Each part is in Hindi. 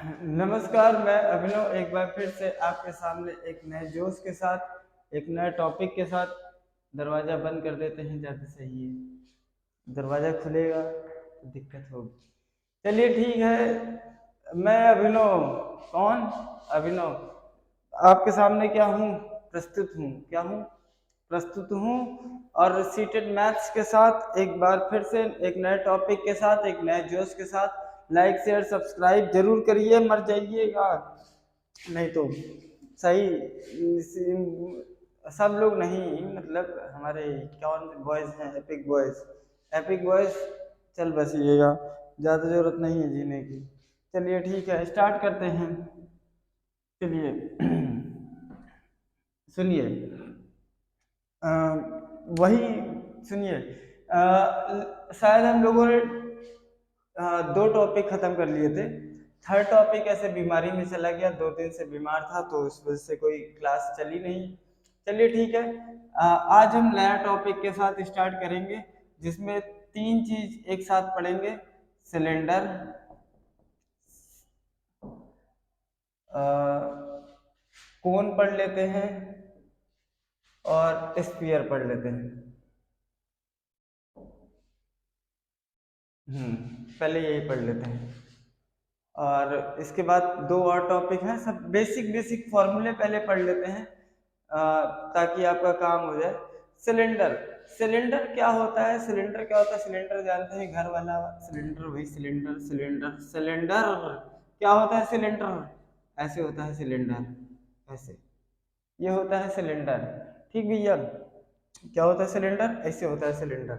नमस्कार, मैं अभिनव एक बार फिर से आपके सामने एक नए जोश के साथ, एक नए टॉपिक के साथ। दरवाज़ा बंद कर देते हैं ज़्यादा सही है, दरवाज़ा खुलेगा तो दिक्कत होगी। चलिए ठीक है, मैं अभिनव। कौन? अभिनव आपके सामने क्या हूँ? प्रस्तुत हूँ। क्या हूँ? प्रस्तुत हूँ। और सीटेड मैथ्स के साथ एक बार फिर से एक नए टॉपिक के साथ, एक नए जोश के साथ। लाइक शेयर सब्सक्राइब जरूर करिए, मर जाइएगा नहीं तो। सही सब लोग नहीं, मतलब हमारे कौन बॉयज हैं, एपिक बॉयज। एपिक बॉयज चल बसिएगा, ज़्यादा ज़रूरत नहीं है जीने की। चलिए ठीक है, स्टार्ट करते हैं। चलिए सुनिए, अ, वही सुनिए। शायद हम लोगों ने दो टॉपिक खत्म कर लिए थे। थर्ड टॉपिक ऐसे बीमारी में चला गया, 2 दिन से बीमार था तो उस वजह से कोई क्लास चली नहीं। चलिए ठीक है, आज हम नया टॉपिक के साथ स्टार्ट करेंगे जिसमें 3 चीज एक साथ पढ़ेंगे। सिलेंडर, कोन पढ़ लेते हैं और स्फीयर पढ़ लेते हैं। पहले यही पढ़ लेते हैं और इसके बाद दो और टॉपिक हैं। सब बेसिक बेसिक फॉर्मूले पहले पढ़ लेते हैं, ताकि आपका काम हो जाए। सिलेंडर, सिलेंडर क्या होता है? सिलेंडर क्या होता है? सिलेंडर जानते हैं, घर वाला सिलेंडर, वही सिलेंडर। सिलेंडर सिलेंडर क्या होता है? सिलेंडर ऐसे होता है, सिलेंडर ऐसे, ये होता है सिलेंडर। ठीक भैया, क्या होता है? सिलेंडर ऐसे होता है, सिलेंडर।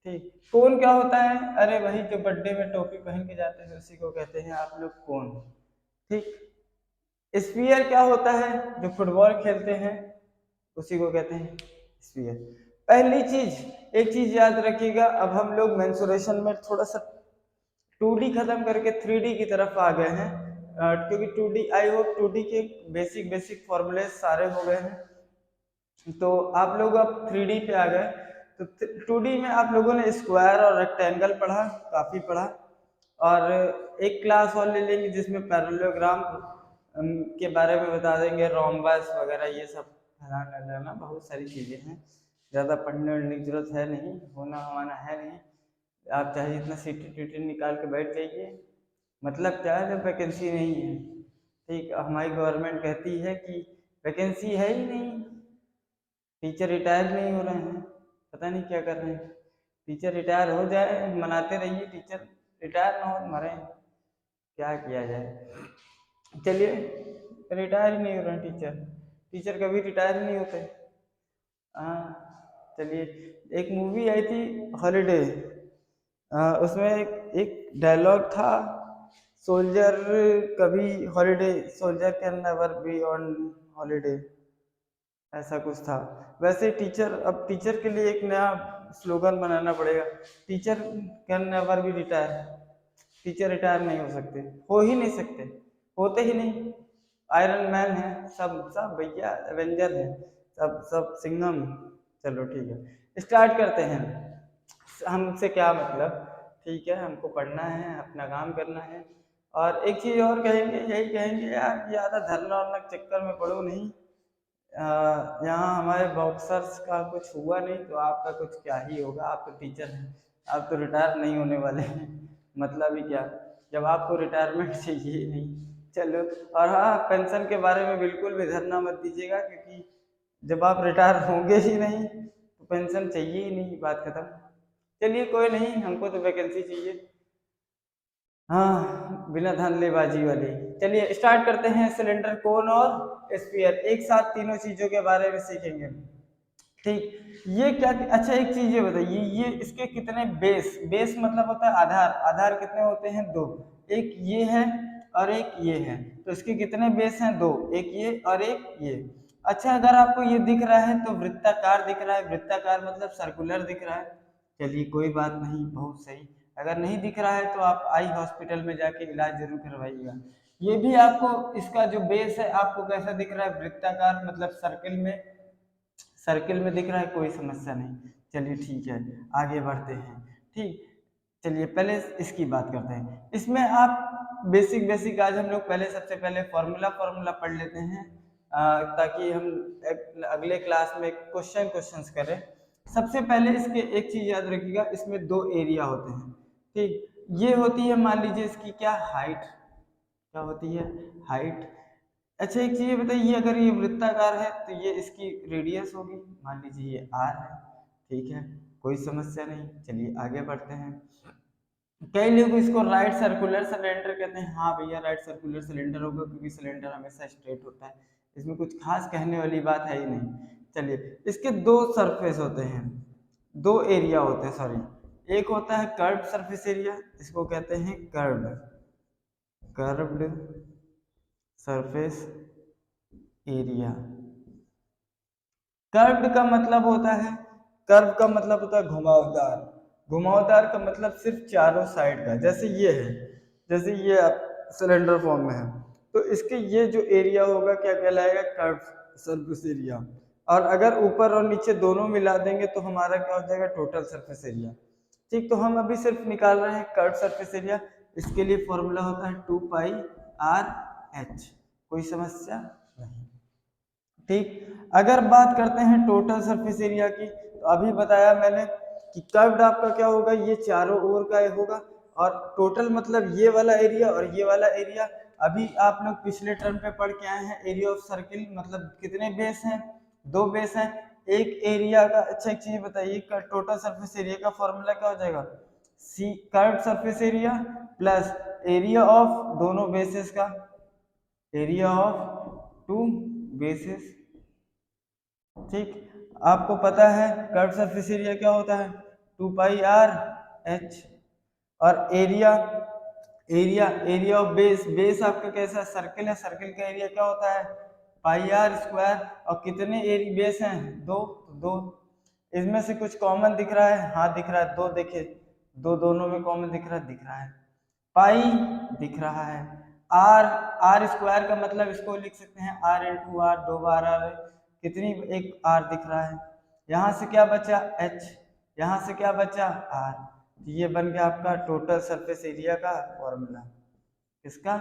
ठीक। कोन क्या होता है? अरे वही जो बर्थडे में टोपी पहन के जाते हैं उसी को कहते हैं आप लोग कोन। ठीक। स्फीयर क्या होता है? जो फुटबॉल खेलते हैं उसी को कहते हैं स्फीयर। पहली चीज, एक चीज याद रखिएगा, अब हम लोग मेंसुरेशन में थोड़ा सा 2D खत्म करके 3D की तरफ आ गए हैं, क्योंकि 2D, आई होप 2D के बेसिक बेसिक फॉर्मूले सारे हो गए हैं। तो आप लोग अब 3D पे आ गए। तो 2D में आप लोगों ने स्क्वायर और रेक्टेंगल पढ़ा, काफी पढ़ा। और एक क्लास और ले लेंगे जिसमें पैरेललोग्राम के बारे में बता देंगे, रोम्बस वगैरह ये सब फलाना बहुत सारी चीजें हैं। ज़्यादा पढ़ने वढ़ने की जरूरत है नहीं, होना हमारा है नहीं। आप चाहे जितना सीटी टीटी निकाल के बैठ जाइए, मतलब क्या है, जब वैकेंसी नहीं है। ठीक, हमारी गवर्नमेंट कहती है कि वैकेंसी है ही नहीं, टीचर रिटायर नहीं हो रहे हैं, पता नहीं क्या कर रहे हैं। टीचर रिटायर हो जाए, मनाते रहिए, टीचर रिटायर ना हो, मरे, क्या किया जाए। चलिए, रिटायर ही नहीं हो रहे हैं टीचर, टीचर कभी रिटायर नहीं होते। हाँ चलिए, एक मूवी आई थी हॉलीडे, उसमें एक डायलॉग था, सोल्जर कभी holiday, soldier can never be on holiday, ऐसा कुछ था। वैसे टीचर, अब टीचर के लिए एक नया स्लोगन बनाना पड़ेगा, teacher can never be retire. Teacher retire नहीं हो सकते, हो ही नहीं सकते, होते ही नहीं। आयरन मैन है, सब सब भैया एवेंजर है, सब सब सिंघम। चलो ठीक है, स्टार्ट करते हैं। हमसे क्या मतलब, ठीक है, हमको पढ़ना है, अपना काम करना है। और एक चीज़ और कहेंगे, यही कहेंगे यार, ज़्यादा धरना वरना के चक्कर में पड़ो नहीं। यहाँ हमारे बॉक्सर्स का कुछ हुआ नहीं तो आपका कुछ क्या ही होगा। आप तो टीचर हैं, आप तो रिटायर नहीं होने वाले हैं, मतलब ही क्या, जब आपको रिटायरमेंट चाहिए ही नहीं। चलो, और हाँ, पेंशन के बारे में बिल्कुल भी धरना मत दीजिएगा, क्योंकि जब आप रिटायर होंगे ही नहीं तो पेंशन चाहिए ही नहीं, बात खत्म। चलिए कोई नहीं, हमको तो वैकेंसी चाहिए। हाँ, बिना धांधलेबाजी वाली। चलिए स्टार्ट करते हैं। सिलेंडर, कोन और स्फीयर, एक साथ तीनों चीजों के बारे में सीखेंगे। ठीक, ये क्या? अच्छा एक चीज ये बताइए, ये इसके कितने बेस, बेस मतलब होता है आधार, आधार कितने होते हैं? दो। एक ये है और एक ये है, तो इसके कितने बेस हैं? दो, एक ये और एक ये। अच्छा, अगर आपको ये दिख रहा है तो वृत्ताकार दिख रहा है, वृत्ताकार मतलब सर्कुलर दिख रहा है। चलिए कोई बात नहीं, बहुत सही। अगर नहीं दिख रहा है तो आप आई हॉस्पिटल में जाके इलाज जरूर करवाइएगा। ये भी आपको, इसका जो बेस है आपको कैसा दिख रहा है? वृत्ताकार मतलब सर्किल में, सर्किल में दिख रहा है, कोई समस्या नहीं। चलिए ठीक है, आगे बढ़ते हैं। ठीक, चलिए पहले इसकी बात करते हैं। इसमें आप बेसिक आज हम लोग पहले सबसे पहले फॉर्मूला पढ़ लेते हैं, ताकि हम अगले क्लास में क्वेश्चंस करें। सबसे पहले इसके एक चीज याद रखिएगा, इसमें दो एरिया होते हैं, ठीक। ये होती है मान लीजिए इसकी क्या हाइट, क्या होती है हाइट। अच्छा एक चीज बताइए, अगर ये वृत्ताकार है तो ये इसकी रेडियस होगी, मान लीजिए ये आर है, ठीक है, कोई समस्या नहीं। चलिए आगे बढ़ते हैं। कई लोग इसको राइट सर्कुलर सिलेंडर कहते हैं। हाँ भैया राइट सर्कुलर सिलेंडर होगा, क्योंकि सिलेंडर हमेशा स्ट्रेट होता है, इसमें कुछ खास कहने वाली बात है ही नहीं। चलिए इसके दो सरफेस होते हैं, दो एरिया होते हैं, सॉरी। एक होता है कर्व्ड सरफेस एरिया, इसको कहते हैं कर्व्ड सरफेस एरिया। कर्व्ड का मतलब होता है, कर्व का मतलब होता है घुमावदार, घुमावदार का मतलब सिर्फ चारों साइड का। जैसे ये है, जैसे ये सिलेंडर फॉर्म में है, तो इसके ये जो एरिया होगा क्या कहलाएगा, कर्व सरफेस एरिया। और अगर ऊपर और नीचे दोनों मिला देंगे तो हमारा क्या हो जाएगा, टोटल सरफेस एरिया। ठीक, तो हम अभी सिर्फ निकाल रहे हैं कर्व सरफेस एरिया। इसके लिए फॉर्मूला होता है 2πr/h, कोई समस्या नहीं। ठीक, अगर बात करते हैं टोटल सरफेस एरिया की, तो अभी बताया मैंने कि कर्व्ड आपका क्या होगा, ये चारों ओर का होगा, और टोटल मतलब ये वाला एरिया और ये वाला एरिया। अभी आप लोग पिछले टर्म पे पढ़ के आए हैं, एरिया ऑफ सर्किल मतलब कितने बेस हैं, दो बेस हैं एक एरिया का। अच्छा एक चीज बताइए, टोटल सरफेस एरिया का फॉर्मूला क्या हो जाएगा, see curved surface area plus area of दोनों बेसेस का, एरिया ऑफ टू बेसिस। ठीक, आपको पता है कर्व सरफेस एरिया क्या होता है, 2πr/h। और एरिया एरिया ऑफ बेस आपका कैसा सर्किल है, सर्किल का एरिया क्या होता है, πr²। और कितने बेस हैं, दो, दो। इसमें से कुछ कॉमन दिख रहा है, हाँ दिख रहा है, दो देखिए, दो दोनों में कॉमन दिख रहा है, पाई दिख रहा है। r² का मतलब इसको लिख सकते हैं r×r, दो बार r, कितनी, एक r दिख रहा है। यहाँ से क्या बचा h, यहाँ से क्या बचा r। ये बन गया आपका टोटल सरफेस एरिया का फॉर्मूला। किसका,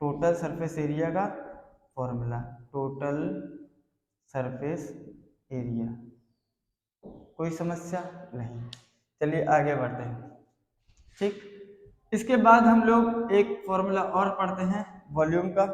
टोटल सरफेस एरिया का फॉर्मूला, टोटल सरफेस एरिया, कोई समस्या नहीं। चलिए आगे बढ़ते हैं। ठीक, इसके बाद हम लोग एक फॉर्मूला और पढ़ते हैं वॉल्यूम का।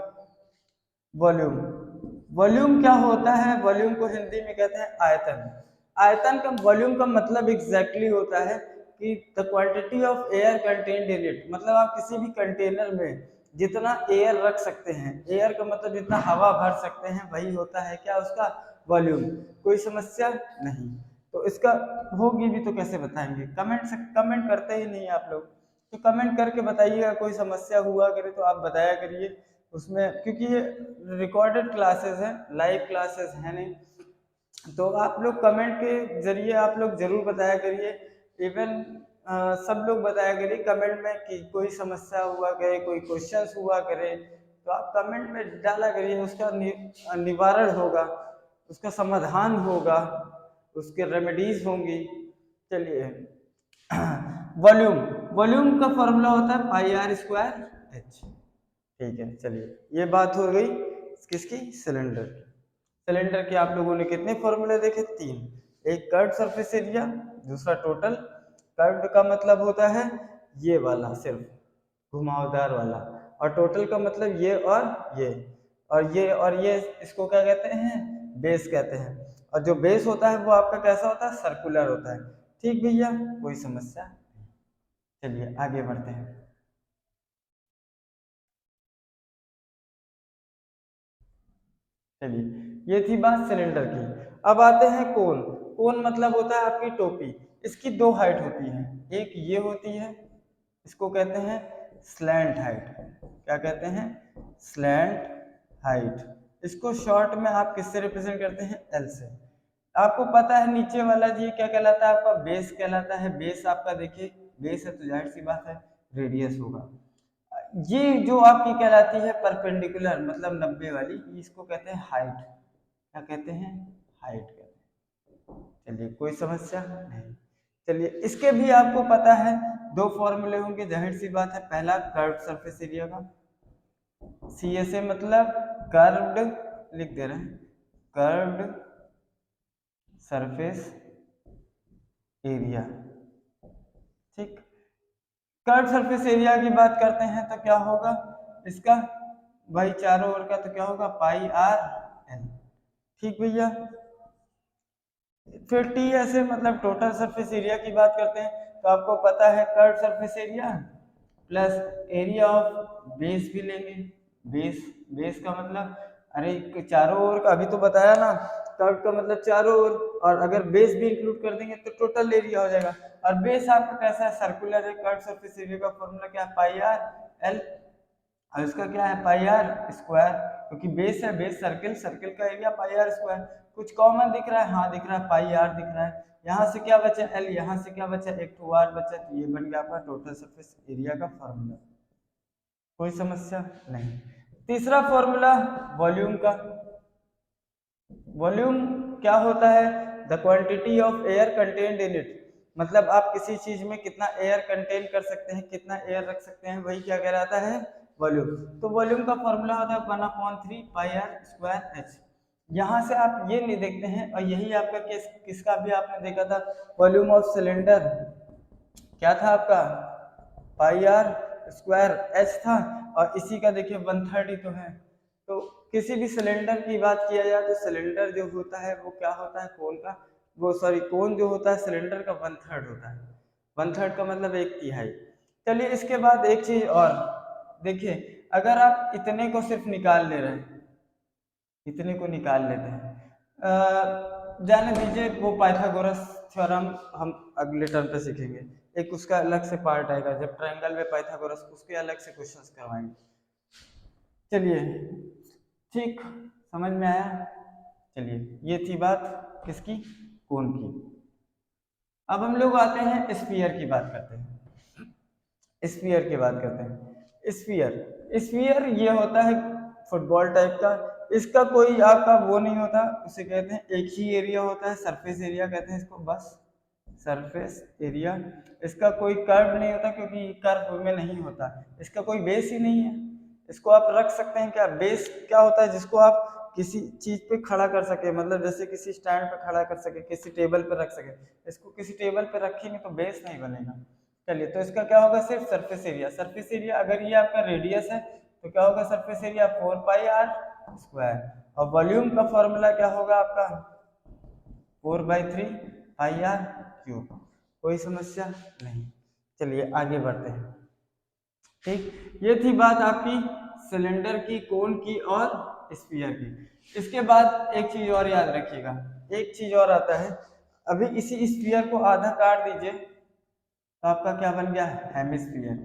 वॉल्यूम क्या होता है, वॉल्यूम को हिंदी में कहते हैं आयतन। आयतन का, वॉल्यूम का मतलब एग्जैक्टली होता है कि the quantity of air contained in it, मतलब आप किसी भी कंटेनर में जितना एयर रख सकते हैं, एयर का मतलब जितना हवा भर सकते हैं, वही होता है क्या, उसका वॉल्यूम। कोई समस्या नहीं। तो इसका होगी भी तो कैसे बताएंगे, कमेंट करते ही नहीं आप लोग, तो कमेंट करके बताइएगा, कोई समस्या हुआ करे तो आप बताया करिए उसमें, क्योंकि ये रिकॉर्डेड क्लासेस हैं, लाइव क्लासेस हैं नहीं, तो आप लोग कमेंट के जरिए आप लोग जरूर बताया करिए। इवन सब लोग बताया करिए कमेंट में कि कोई समस्या हुआ करे, कोई क्वेश्चंस हुआ करे, तो आप कमेंट में डाला करिए, उसका निवारण होगा, उसका समाधान होगा, उसके रेमेडीज होंगी। चलिए वॉल्यूम, वॉल्यूम का फॉर्मूला होता है πr²h। ठीक है, चलिए ये बात हो गई किसकी, सिलेंडर। सिलेंडर के आप लोगों ने कितने फॉर्मूले देखे, तीन। एक कर्व्ड सरफेस एरिया, दूसरा टोटल। कर्व्ड का मतलब होता है ये वाला सिर्फ घुमावदार वाला, और टोटल का मतलब ये और ये, और ये इसको क्या कहते हैं, बेस कहते हैं। और जो बेस होता है वो आपका कैसा होता है, सर्कुलर होता है। ठीक भैया, कोई समस्या। चलिए आगे बढ़ते हैं। चलिए ये थी बात सिलेंडर की। अब आते हैं कोन। कोन मतलब होता है आपकी टोपी। इसकी दो हाइट होती है, एक ये होती है, इसको कहते हैं स्लैंट हाइट। क्या कहते हैं, स्लैंट हाइट। इसको शॉर्ट में आप किससे रिप्रेजेंट करते हैं, एल से। आपको पता है नीचे वाला जी क्या कहलाता है, आपका बेस कहलाता है। बेस आपका देखिए, बेस है तो जाहिर सी बात है रेडियस होगा। ये जो आपकी कहलाती है परपेंडिकुलर मतलब 90 वाली, इसको कहते हैं हाइट। क्या कहते हैं, हाइट कहते हैं। चलिए कोई समस्या नहीं। चलिए इसके भी आपको पता है दो फॉर्मूले होंगे, जाहिर सी बात है। पहला कर्व्ड सरफेस एरिया का, सी एस ए मतलब कर्व्ड लिख दे रहे हैं, कर्व्ड सरफेस एरिया। ठीक, कर्व्ड सरफेस एरिया की बात करते हैं तो क्या होगा इसका, भाई चारों ओर का तो क्या होगा पाई आर एल। ठीक भैया, फिर टी ऐसे मतलब टोटल सरफेस एरिया की बात करते हैं तो आपको पता है curved surface area plus area of base भी लेंगे। बेस, बेस का मतलब अरे चारों ओर का, अभी तो बताया ना, कर्व का मतलब चारों ओर, और अगर बेस भी इंक्लूड कर देंगे तो टोटल एरिया हो जाएगा। और बेस आपका कैसा है, सर्कुलर है। कर्व सरफेस एरिया का फॉर्मूला क्या है, पाई आर एल, और इसका क्या है पाई आर स्क्वायर, क्योंकि बेस है, बेस सर्किल, सर्किल का एरिया पाई आर स्क्वायर। कुछ कॉमन दिख रहा है, हाँ दिख रहा है, पाई आर दिख रहा है। यहाँ से क्या बचा एल, यहाँ से क्या बचा एक टू आर बचा, तो ये बन गया आपका टोटल सरफेस एरिया का फॉर्मूला। कोई समस्या नहीं। तीसरा फॉर्मूला वॉल्यूम का। वॉल्यूम क्या होता है, the quantity of air contained in it, मतलब आप किसी चीज में कितना एयर कंटेन कर सकते हैं, कितना एयर रख सकते हैं, वही क्या कहलाता है वॉल्यूम। तो वॉल्यूम का फॉर्मूला होता है 1/3 पाई आर स्क्वायर एच। यहाँ से आप ये नहीं देखते हैं, और यही आपका केस किसका भी आपने देखा था, वॉल्यूम ऑफ सिलेंडर क्या था आपका पाई आर स्क्वायर एच था, और इसी का देखिए 1/3 ही तो है। तो किसी भी सिलेंडर की बात किया जाए तो सिलेंडर जो होता है वो क्या होता है, कोन का, वो सॉरी कोन जो होता है सिलेंडर का 1/3 होता है। 1/3 का मतलब 1/3। चलिए इसके बाद एक चीज और देखिए, अगर आप इतने को सिर्फ निकाल ले रहे हैं, इतने को निकाल लेते हैं, जाने दीजिए वो पाइथागोरस थ्योरम हम अगले टर्म पे सीखेंगे, एक उसका अलग से पार्ट आएगा जब ट्रायंगल में पाइथागोरस, उसके अलग से क्वेश्चंस करवाएंगे। चलिए ठीक, समझ में आया। चलिए ये थी बात किसकी, कोन की। अब हम लोग आते हैं स्फीयर की बात करते हैं, स्फीयर की बात करते हैं। स्फीयर, स्फीयर ये होता है फुटबॉल टाइप का, इसका कोई आपका वो नहीं होता, उसे कहते हैं एक ही एरिया होता है, सरफेस एरिया कहते हैं इसको, बस सरफेस एरिया। इसका कोई कर्व नहीं होता, क्योंकि कर्व में नहीं होता, इसका कोई बेस ही नहीं है। इसको आप रख सकते हैं क्या, बेस क्या होता है जिसको आप किसी चीज पे खड़ा कर सके, मतलब जैसे किसी स्टैंड पे खड़ा कर सके, किसी टेबल पे रख सके। इसको किसी टेबल पे रखेंगे तो बेस नहीं बनेगा। चलिए तो इसका क्या होगा, सिर्फ सरफेस एरिया। सरफेस एरिया अगर ये आपका रेडियस है तो क्या होगा, surface area 4 pi r square. और वॉल्यूम का फॉर्मूला क्या होगा आपका 4/3 पाई आर क्यूब। कोई समस्या नहीं। चलिए आगे बढ़ते हैं। ठीक, ये थी बात आपकी सिलेंडर की, कोन की और स्फीयर की। इसके बाद एक चीज और याद रखिएगा, एक चीज और आता है। अभी इसी स्फीयर को आधा काट दीजिए तो आपका क्या बन गया, हेमिस्फीयर।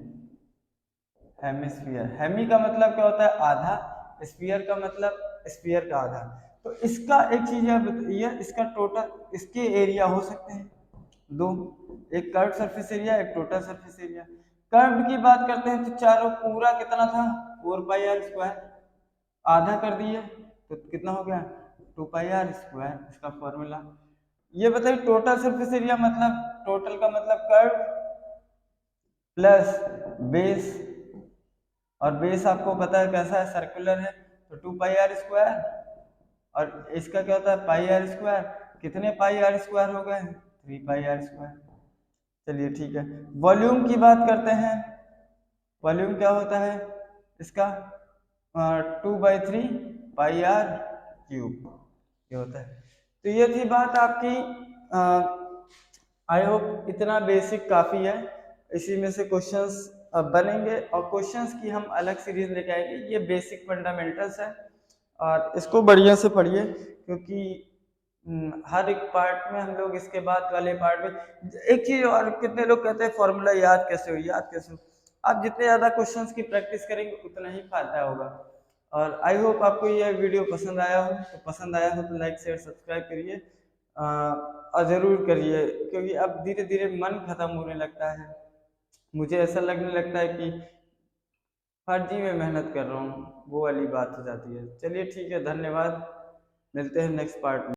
हेमिस्फीयर, हेमी का मतलब क्या होता है आधा, स्फीयर का मतलब स्फीयर का आधा। तो इसका एक चीज याद बताइए, इसका टोटल इसके एरिया हो सकते हैं दो, एक कर्व सरफेस एरिया, एक टोटल सरफेस एरिया। कर्व की बात करते हैं तो चारों पूरा कितना था 4 पाई आर स्क्वायर, आधा कर दिए तो कितना हो गया 2 पाई आर स्क्वायर, इसका फॉर्मूला। ये बताइए टोटल सरफेस एरिया मतलब, टोटल का मतलब कर्व प्लस बेस, और बेस आपको पता है कैसा है, सर्कुलर है, तो 2 पाई आर स्क्वायर, और इसका क्या होता है पाई आर स्क्वायर। कितने पाई आर स्क्वायर हो गए, 3 पाई आर स्क्वायर। चलिए ठीक है, वॉल्यूम की बात करते हैं। वॉल्यूम क्या होता है इसका 2/3 पाई आर क्यूब, ये होता है। तो ये थी बात आपकी, आई होप इतना बेसिक काफी है। इसी में से क्वेश्चंस बनेंगे, और क्वेश्चंस की हम अलग सीरीज लेके आएंगे। ये बेसिक फंडामेंटल्स है, और इसको बढ़िया से पढ़िए, क्योंकि हर एक पार्ट में हम लोग इसके बाद वाले पार्ट में एक चीज और, कितने लोग कहते हैं फॉर्मूला याद कैसे हो, याद कैसे हो। आप जितने ज्यादा क्वेश्चंस की प्रैक्टिस करेंगे उतना ही फायदा होगा। और आई होप आपको ये वीडियो पसंद आया हो, तो पसंद आया हो तो लाइक शेयर सब्सक्राइब करिए, और ज़रूर करिए, क्योंकि अब धीरे धीरे मन खत्म होने लगता है। मुझे ऐसा लगने लगता है कि फर्जी में मेहनत कर रहा हूँ, वो वाली बात हो जाती है। चलिए ठीक है, धन्यवाद, मिलते हैं नेक्स्ट पार्ट में।